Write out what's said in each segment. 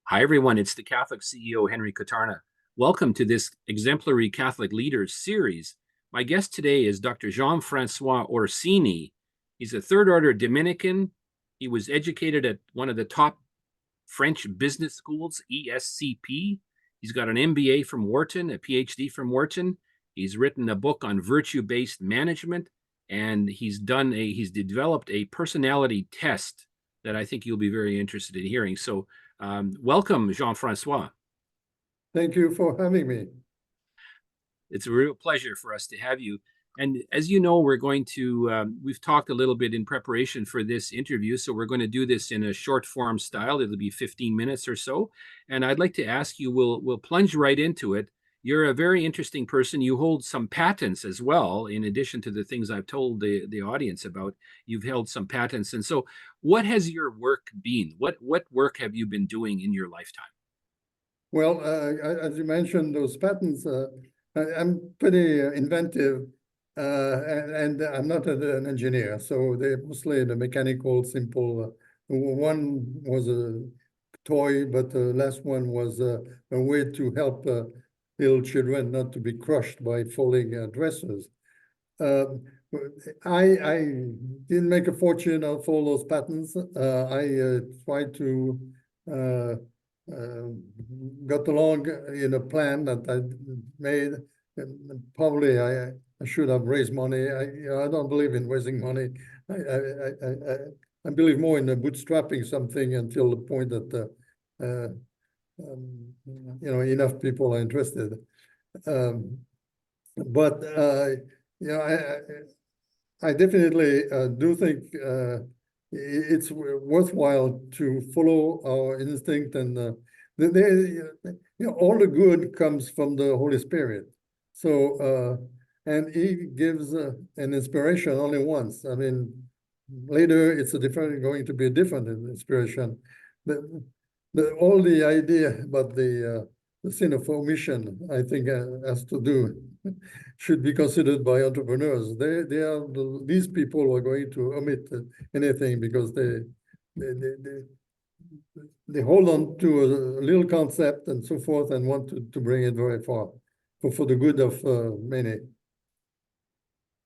Hi, everyone. It's the Catholic CEO, Henry Katarna. Welcome to this Exemplary Catholic Leaders series. My guest today is Dr. Jean-François Orsini. He's a third order Dominican. He was educated at one of the top French business schools, ESCP. He's got an MBA from Wharton, a Ph.D. from Wharton. He's written a book on virtue-based management, and he's developed a personality test that I think you'll be very interested in hearing. So welcome, Jean-François. Thank you for having me. It's a real pleasure for us to have you. And as you know, we've talked a little bit in preparation for this interview, so we're going to do this in a short form style. It'll be 15 minutes or so. And I'd like to ask you, we'll plunge right into it. You're a very interesting person. You hold some patents as well, in addition to the things I've told the audience about. You've held some patents. And so what has your work been? What work have you been doing in your lifetime? Well, as you mentioned, those patents, I'm pretty inventive, and I'm not an engineer, so they're mostly the mechanical, simple. One was a toy, but the last one was a way to help little children not to be crushed by falling dressers. I didn't make a fortune of all those patents. I tried to got along in a plan that I made. And probably I should have raised money. I don't believe in raising money. I believe more in bootstrapping something until the point that enough people are interested. But I definitely do think it's worthwhile to follow our instinct, and all the good comes from the Holy Spirit. So and He gives an inspiration only once. I mean, later it's going to be a different inspiration. All the idea about the sin of omission, I think, has to do should be considered by entrepreneurs. They are these people who are going to omit anything because they hold on to a little concept and so forth and want to bring it very far for the good of many.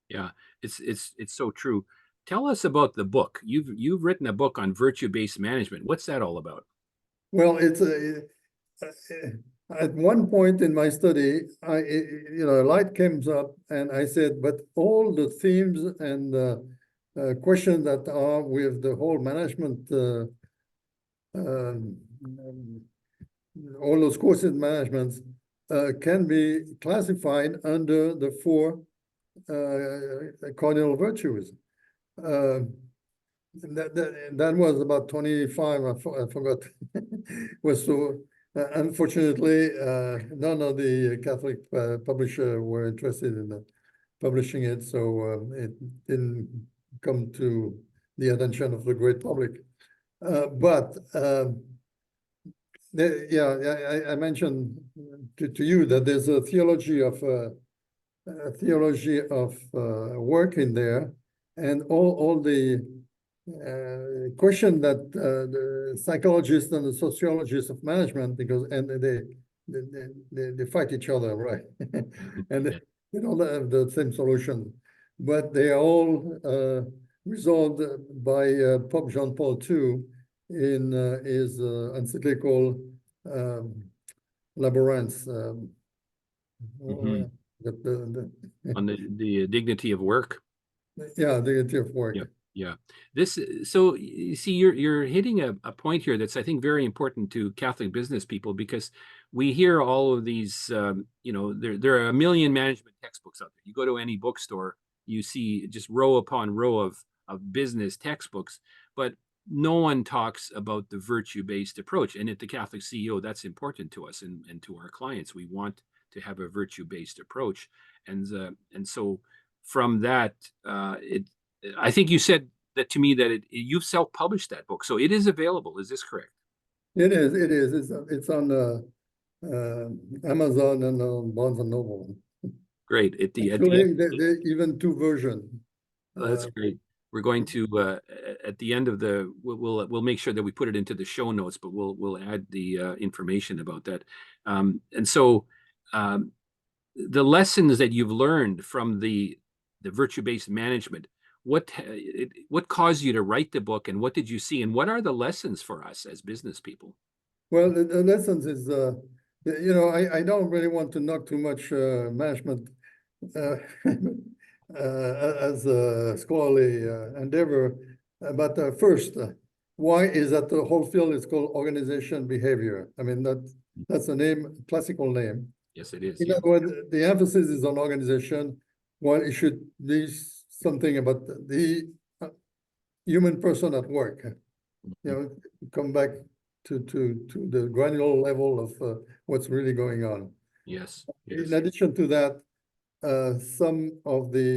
Yeah, it's so true. Tell us about the book. You've written a book on virtue-based management. What's that all about? Well, it's at one point in my study, a light comes up, and I said, but all the themes and questions that are with the whole management, all those courses in management can be classified under the four cardinal virtues. That was about 25, I forgot. Was so unfortunately none of the Catholic publisher were interested in publishing it, so it didn't come to the attention of the great public. But I mentioned to you that there's a theology of work in there, and all the question that the psychologists and the sociologists of management, because they fight each other, right? And they don't have the same solution, but they are all resolved by Pope John Paul II in his encyclical Laborance. On the dignity of work. Yeah, dignity of work. Yeah. So you see, you're hitting a point here that's, I think, very important to Catholic business people, because we hear all of these, there are a million management textbooks out there. You go to any bookstore, you see just row upon row of business textbooks, but no one talks about the virtue-based approach. And at the Catholic CEO, that's important to us and to our clients. We want to have a virtue-based approach. And so from that, I think you said that to me that you've self-published that book, so it is available. Is this correct? It is. It is. It's on Amazon and on Barnes and Noble. Great. Actually, they even two versions. That's great. we're going to at the end of the we'll make sure that we put it into the show notes, but we'll add the information about that. And so the lessons that you've learned from the virtue-based management, what caused you to write the book, and what did you see, and what are the lessons for us as business people? Well, the lessons is, you know, I don't really want to knock too much management as a scholarly endeavor. But first, why is that the whole field is called organization behavior? I mean, that's a name, classical name. Yes, it is. In Yeah. other words, the emphasis is on organization, while it should be something about the human person at work. You know, come back to the granular level of what's really going on. Yes. In addition to that, some of the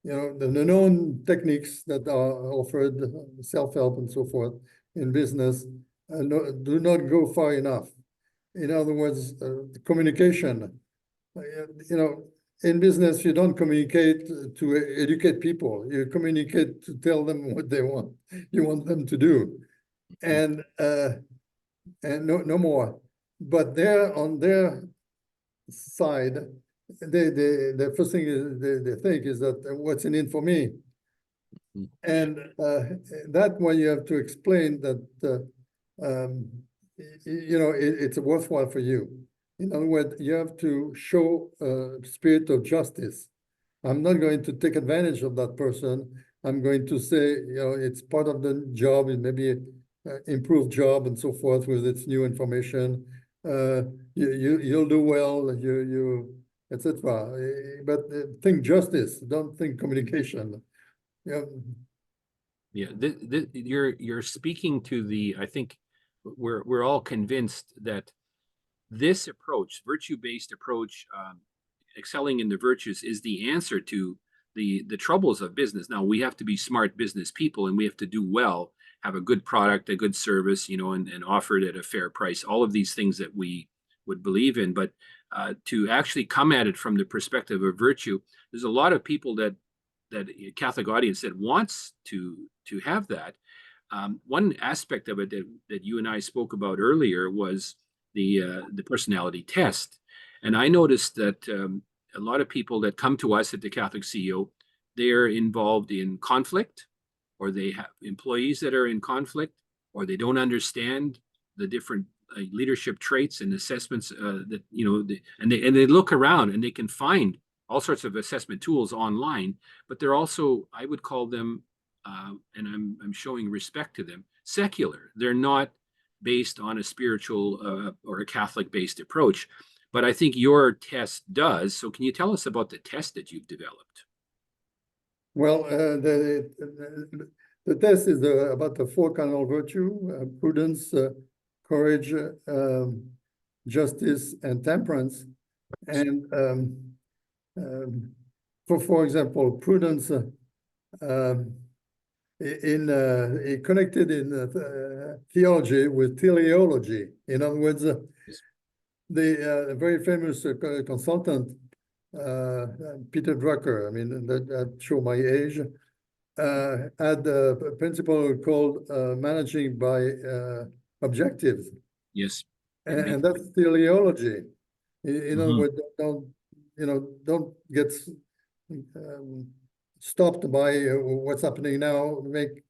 you know, the known techniques that are offered, self-help and so forth in business, do not go far enough. In other words, communication. You know, in business, you don't communicate to educate people. You communicate to tell them what they want. You want them to do, and no more. But they're on their side. The first thing they think is that what's in it for me, and that way you have to explain that you know it's worthwhile for you. In other words, you have to show a spirit of justice. I'm not going to take advantage of that person. I'm going to say, you know, it's part of the job. It may be improved job and so forth with its new information. You'll do well. You etc. But think justice. Don't think communication. Yeah. Yeah, you're speaking to the. I think we're all convinced that this approach, virtue-based approach, excelling in the virtues, is the answer to the troubles of business. Now, we have to be smart business people, and we have to do well, have a good product, a good service, you know, and offer it at a fair price. All of these things that we would believe in, but to actually come at it from the perspective of virtue, there's a lot of people that Catholic audience that wants to have that. One aspect of it that you and I spoke about earlier was the personality test, and I noticed that a lot of people that come to us at the Catholic CEO, they're involved in conflict, or they have employees that are in conflict, or they don't understand the different leadership traits and assessments that you know, and they look around and they can find all sorts of assessment tools online, but they're also, I would call them, and I'm showing respect to them, secular. They're not based on a spiritual or a Catholic-based approach. But I think your test does. So can you tell us about the test that you've developed? Well, the test is about the four cardinal virtue: prudence, courage, justice, and temperance. And for example, prudence it connected in theology with teleology. In other words, the very famous consultant, Peter Drucker, I mean, that show my age, had a principle called managing by objectives. Yes. And that's teleology. In other words, don't get stopped by what's happening now. Make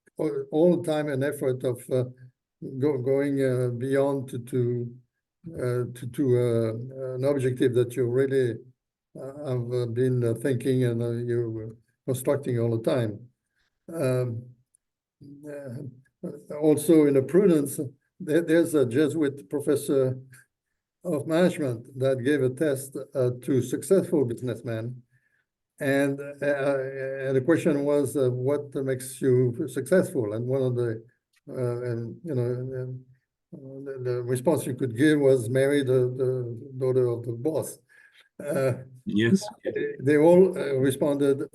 all the time and effort of going beyond to an objective that you really have been thinking and you're constructing all the time. Also in a prudence, there's a Jesuit professor of management that gave a test to successful businessmen. And the question was, what makes you successful? And one of the, the response you could give was marry the daughter of the boss. Yes. They all responded,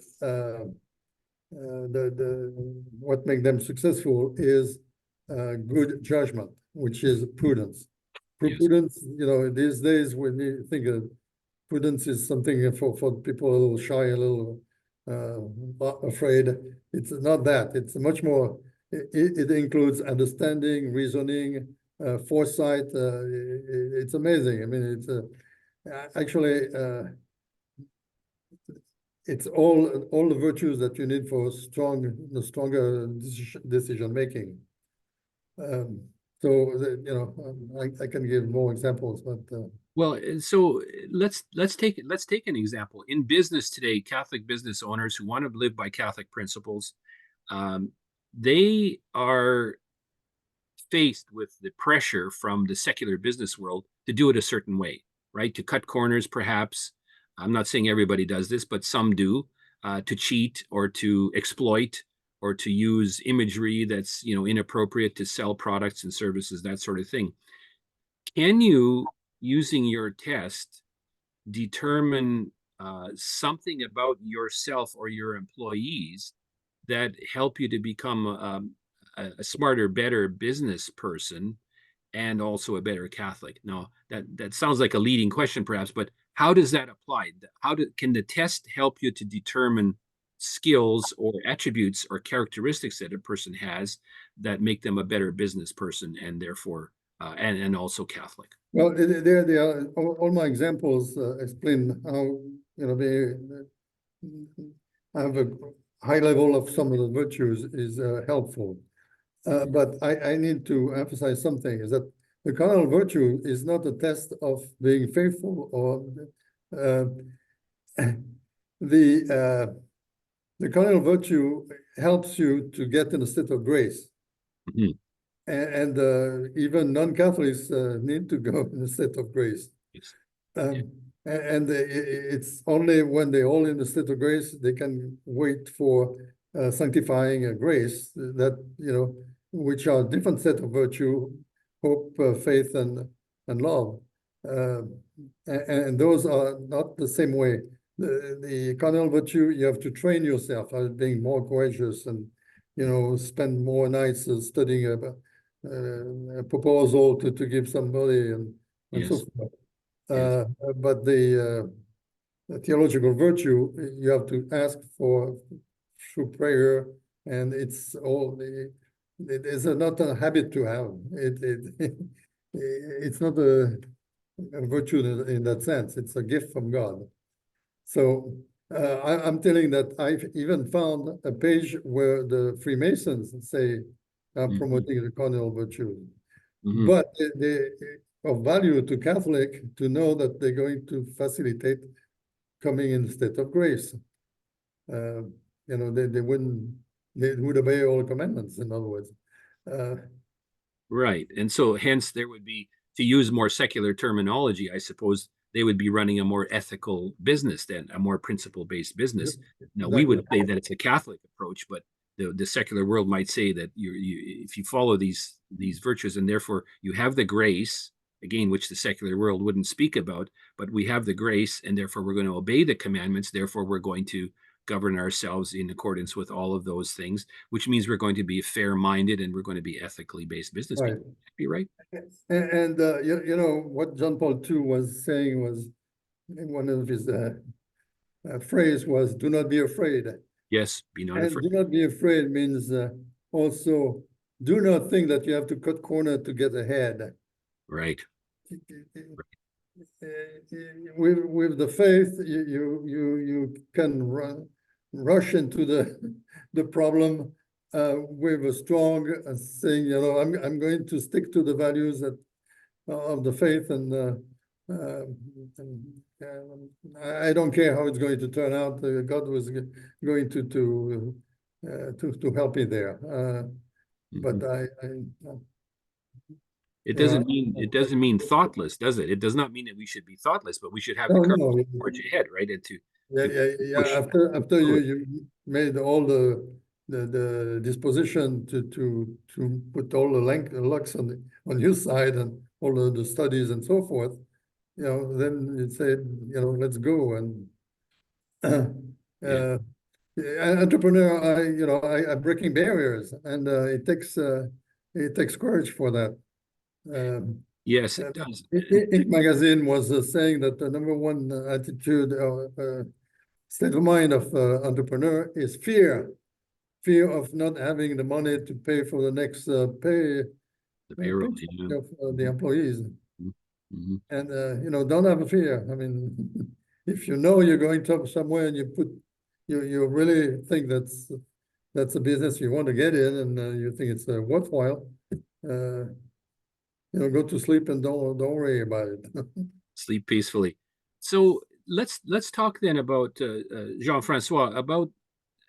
what makes them successful is good judgment, which is prudence. Yes. Prudence, you know, these days when you think of prudence is something for people a little shy, a little afraid. It's not that. It's much more. It includes understanding, reasoning, foresight. It's amazing. I mean, it's actually it's all the virtues that you need for stronger decision making. So I can give more examples, but Well, so let's take an example. In business today, Catholic business owners who want to live by Catholic principles, they are faced with the pressure from the secular business world to do it a certain way, right? To cut corners, perhaps. I'm not saying everybody does this, but some do, to cheat or to exploit or to use imagery that's, inappropriate to sell products and services, that sort of thing. Can you, using your test, determine something about yourself or your employees that help you to become a smarter, better business person and also a better Catholic? Now, that sounds like a leading question, perhaps, but how does that apply? Can the test help you to determine skills or attributes or characteristics that a person has that make them a better business person and therefore and also Catholic? well, they are all my examples explain how they have a high level of some of the virtues is helpful. But I need to emphasize something, is that the cardinal virtue is not a test of being faithful or the cardinal virtue helps you to get in a state of grace. Mhm. And even non-Catholics need to go in a state of grace. Yes. And it's only when they're all in the state of grace, they can wait for sanctifying grace that, which are different set of virtue, hope, faith, and love. And those are not the same way. The cardinal virtue, you have to train yourself as being more courageous and, spend more nights studying a proposal to give somebody and so Yes. forth. Yes. But the theological virtue, you have to ask for through prayer, and it's all it is not a habit to have. It's not a virtue in that sense. It's a gift from God. So I'm telling that I've even found a page where the Freemasons say I'm promoting the cardinal virtue. Mm-hmm. But they of value to Catholic to know that they're going to facilitate coming in the state of grace. They would obey all commandments, in other words. Right. And so hence there would be, to use more secular terminology, I suppose they would be running a more ethical business than a more principle-based business. Now, we would say that it's a Catholic approach, but the secular world might say that if you follow these virtues and therefore you have the grace, again, which the secular world wouldn't speak about, but we have the grace and therefore we're going to obey the commandments, therefore we're going to govern ourselves in accordance with all of those things, which means we're going to be fair-minded and we're going to be ethically based business Right. people. Be right? And what John Paul II was saying was, one of his phrase was, "Do not be afraid." Yes, be not And afraid. do not be afraid means also do not think that you have to cut corner to get ahead. Right. With the faith, you can rush into the problem with a strong saying, I'm going to stick to the values that of the faith, and I don't care how it's going to turn out. God was going to help me there. But Mm-hmm. It doesn't mean thoughtless, does it? It does not mean that we should be thoughtless, but we should have the courage to forge ahead, right? And to push. After you made all the disposition to put all the lucks on your side and all the studies and so forth, then you say, let's go. And Yeah. entrepreneur, I'm breaking barriers, and it takes courage for that. Yes, it does. Inc. magazine was saying that the number one attitude state of mind of entrepreneur is fear of not having the money to pay for the next The payroll, paycheck yeah. of the employees. Mhm. And don't have a fear. I mean, if you know you're going to somewhere and you really think that's a business you want to get in, and you think it's worthwhile, go to sleep and don't worry about it. Sleep peacefully. So let's talk then about Jean-François, about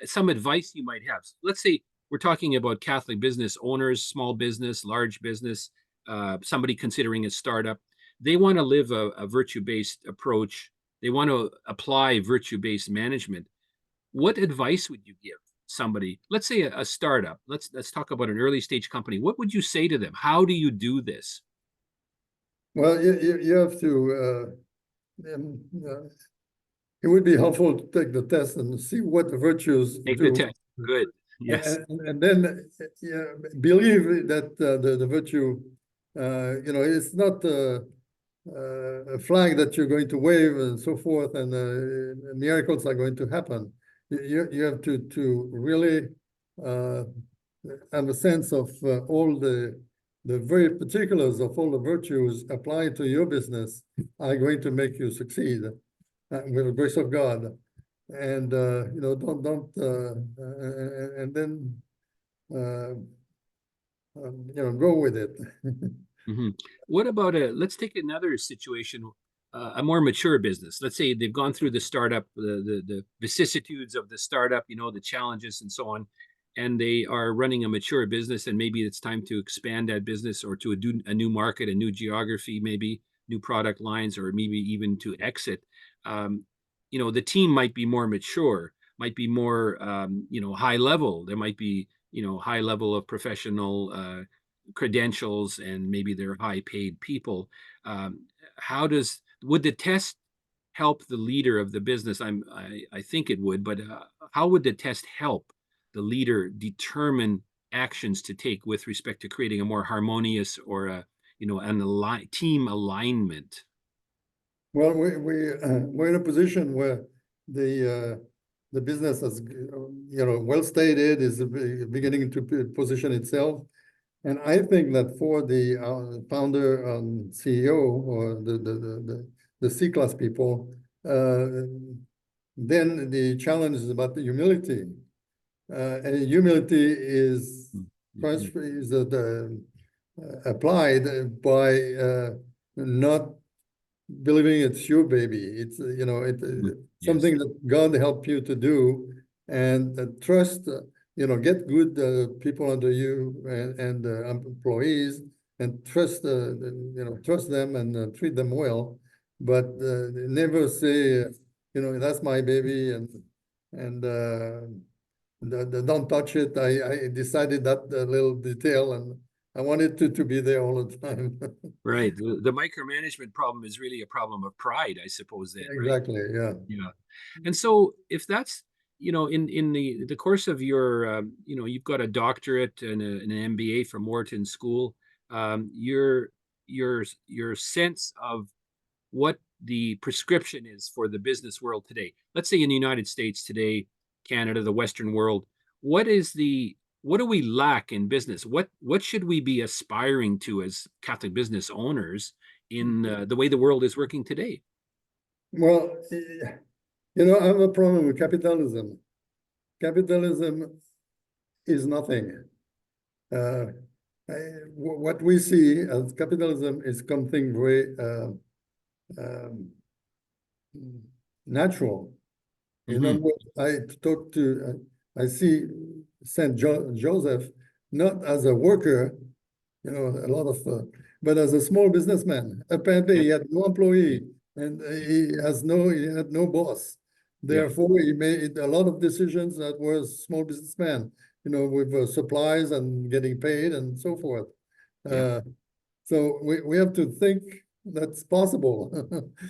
some advice you might have. Let's say we're talking about Catholic business owners, small business, large business, somebody considering a startup. They want to live a virtue-based approach. They want to apply virtue-based management. What advice would you give somebody? Let's say a startup. Let's talk about an early stage company. What would you say to them? How do you do this? Well, you have to. It would be helpful to take the test and see what the virtues Take the do, test. Good. Yes. and then believe that the virtue, it's not a flag that you're going to wave and so forth, and miracles are going to happen. You have to really have a sense of all the very particulars of all the virtues applied to your business are going to make you succeed with the grace of God. And don't and then go with it. Mm-hmm. What about let's take another situation, a more mature business. Let's say they've gone through the startup, the vicissitudes of the startup, the challenges and so on, and they are running a mature business, and maybe it's time to expand that business or to a new market, a new geography, maybe new product lines, or maybe even to exit. Um, the team might be more mature, might be more, high level. There might be, high level of professional credentials, and maybe they're high paid people. How would the test help the leader of the business? I think it would, but how would the test help the leader determine actions to take with respect to creating a more harmonious, or team alignment? Well, we're in a position where the business has well stated, is beginning to position itself. And I think that for the founder and CEO, or the C-class people, then the challenge is about the humility. And humility is Mhm. applied by not believing it's your baby. It's Mhm. Yes. something that God helped you to do, and trust. Get good people under you, and employees, and trust them, and treat them well, but never say, that's my baby, and don't touch it. I decided that little detail, and I wanted to be there all the time. Right. The micromanagement problem is really a problem of pride, I suppose, then, right? Exactly. Yeah. Yeah. And so if that's, in the course of your, you've got a doctorate and an MBA from Wharton School, your sense of what the prescription is for the business world today. Let's say in the United States today, Canada, the Western world, what do we lack in business? What should we be aspiring to as Catholic business owners in the way the world is working today? Well, I have a problem with capitalism. Capitalism is nothing. Uh, what we see as capitalism is something very um, natural. In other Hmm. words, I see Saint Joseph not as a worker, a lot of, but as a small businessman. Apparently, Yeah. he had no Yeah. employee, and he had no boss. Yeah. Therefore, he made a lot of decisions that was small businessman, with supplies and getting paid and so forth. Yeah. Uh, so we have to think that's possible.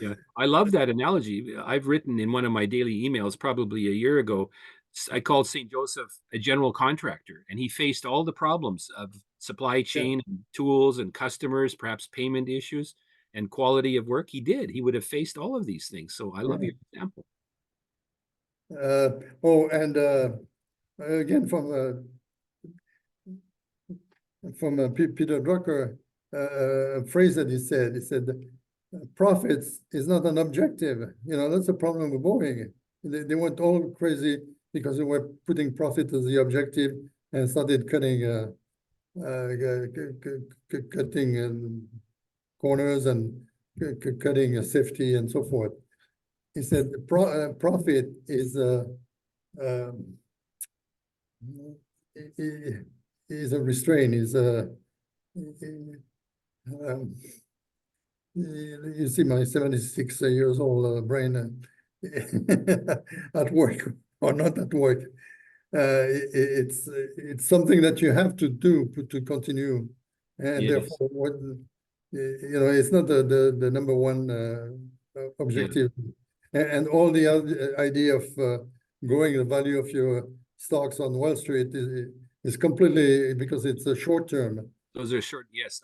Yeah, I love that analogy. I've written in one of my daily emails probably a year ago. I called St. Joseph a general contractor, and he faced all the problems of supply Yeah. chain, and tools, and customers, perhaps payment issues, and quality of work. He did. He would have faced all of these things. So I love Yeah. your example. Oh, and again from Peter Drucker, a phrase that he said, profits is not an objective. You know, that's the problem with Boeing. They went all crazy because they were putting profit as the objective and started cutting corners and cutting safety and so forth. He said profit is um, is a restraint, is a you see my 76 years old brain at work or not at work. It's something that you have to do to continue, and Yes. therefore, what you know, it's not the number one objective, and all the other idea of growing the value of your stocks on Wall Street is completely because it's a short term. Those are short. Yes,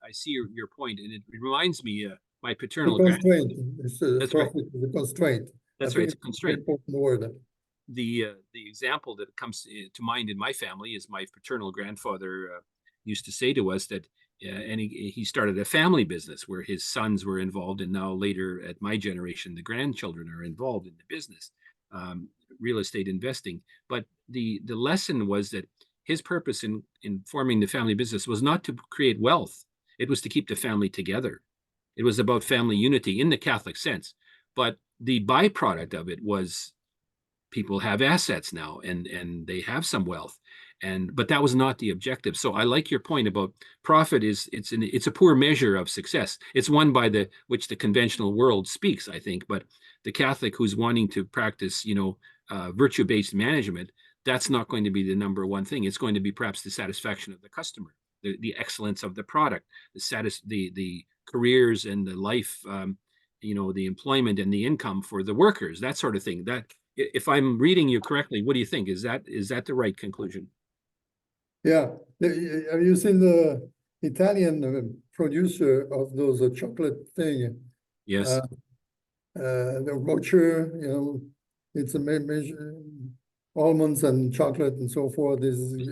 I see your point, and it reminds me my The paternal constraint, grandfather. it's That's right. profit, the constraint. I That's right. think It's a it's a very constraint. important word. The example that comes to mind in my family is my paternal grandfather used to say to us that, and he started a family business where his sons were involved, and now later at my generation, the grandchildren are involved in the business, um, real estate investing. But the lesson was that his purpose in forming the family business was not to create wealth; it was to keep the family together. It was about family unity in the Catholic sense. But the byproduct of it was people have assets now and they have some wealth, and but that was not the objective. So I like your point about profit is it's a poor measure of success. It's one by the which the conventional world speaks, I think, but the Catholic who's wanting to practice virtue-based management, that's not going to be the number one thing. It's going to be perhaps the satisfaction of the customer, the excellence of the product, the careers and the life, the employment and the income for the workers, that sort of thing. That if I'm reading you correctly, what do you think? Is that the right conclusion? Yeah, have you seen the Italian producer of those chocolate thing? Yes. The Rocher, you know, it's a measure, almonds and chocolate and so forth is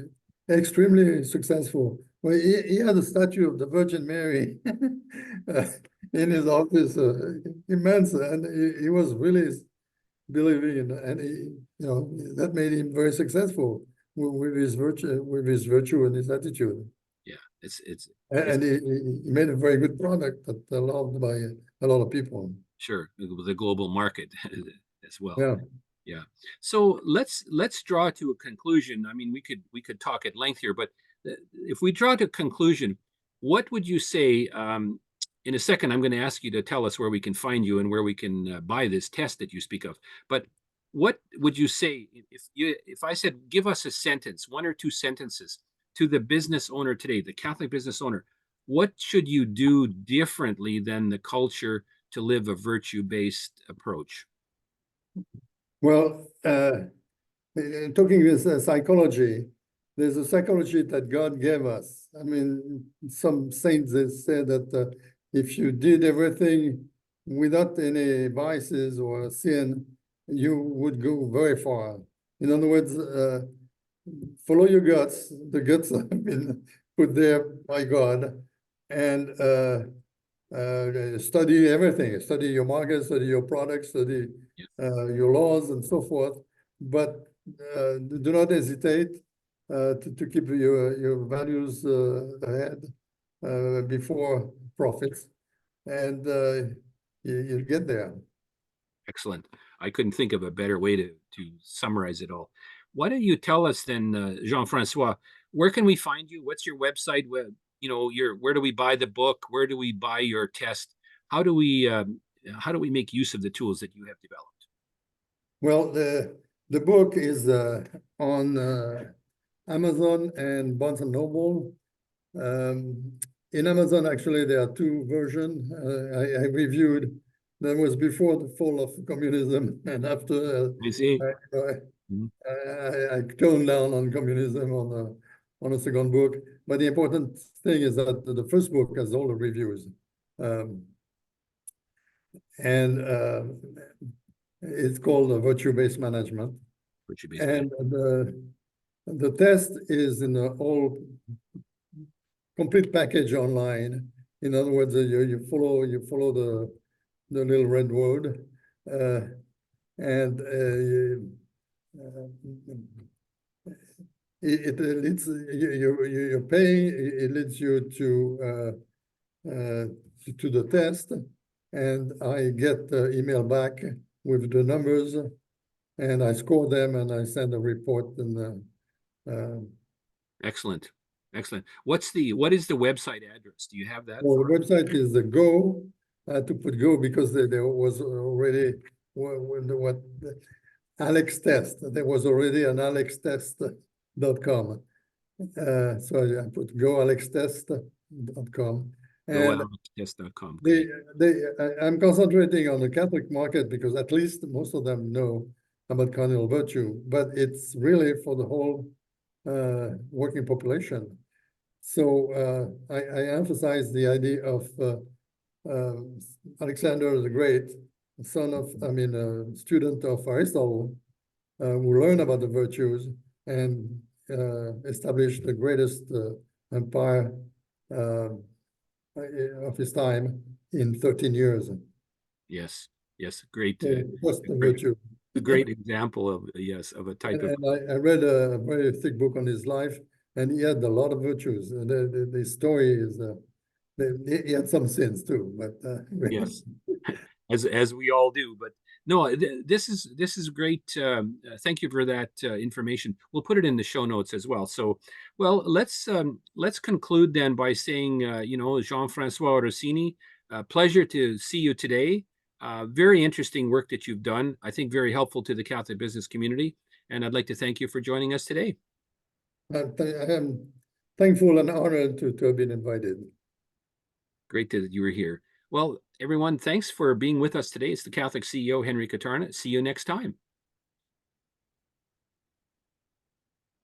extremely successful. Well, he had a statue of the Virgin Mary in his office, immense, and he was really believing in, and that made him very successful with his virtue and his attitude. Yeah. It's And he made a very good product that loved by a lot of people. sure the global market as well. Yeah. Yeah. So let's draw to a conclusion. I mean, we could talk at length here, but if we draw to a conclusion, what would you say? In a second, I'm going to ask you to tell us where we can find you and where we can buy this test that you speak of. But what would you say if I said give us a sentence, one or two sentences to the business owner today, the Catholic business owner? What should you do differently than the culture to live a virtue-based approach? Well, talking with psychology, there's a psychology that God gave us. I mean, some saints they say that if you did everything without any vices or sin, you would go very far. In other words, follow your guts. The guts have been put there by God, and study everything. Study your market, study your products, study your laws, and so forth. But do not hesitate to keep your values ahead before profits, and you'll get there. Excellent. I couldn't think of a better way to summarize it all. Why don't you tell us then, Jean-François, where can we find you? What's your website? Where do we buy the book? Where do we buy your test? How do we make use of the tools that you have developed? Well, the book is on Amazon and Barnes and Noble. In Amazon, actually, there are two versions. I reviewed. That was before the fall of communism, and after I see. I toned down on communism on a second book. But the important thing is that the first book has all the reviews, and It's called virtue-based management. Virtue-based And management. the test is in the whole complete package online. In other words, you follow the little red road, and it leads you pay. It leads you to the test, and I get the email back with the numbers, and I score them, and I send a report. And Excellent. Excellent. What is the website address? Do you have that? well, the website is the Go. I had to put Go because there was already what Alex Test. There was already an alextest.com. So I put goalextest.com. And GoAlexTest.com. I'm concentrating on the Catholic market because at least most of them know about cardinal virtue, but it's really for the whole working population. So I emphasize the idea of Alexander the Great, student of Aristotle, who learned about the virtues and established the greatest empire of his time in 13 years. Yes. Yes. Great. Just the Great. virtue. A great example of a type of. And I read a very thick book on his life, and he had a lot of virtues. The story is he had some sins too, but Yes, as we all do. But no, this is great. Thank you for that information. We'll put it in the show notes as well. So, well, let's conclude then by saying, Jean-François Orsini, pleasure to see you today. Very interesting work that you've done. I think very helpful to the Catholic business community. And I'd like to thank you for joining us today. I am thankful and honored to have been invited. Great that you were here. Well, everyone, thanks for being with us today. It's the Catholic CEO, Henry Katarna. See you next time.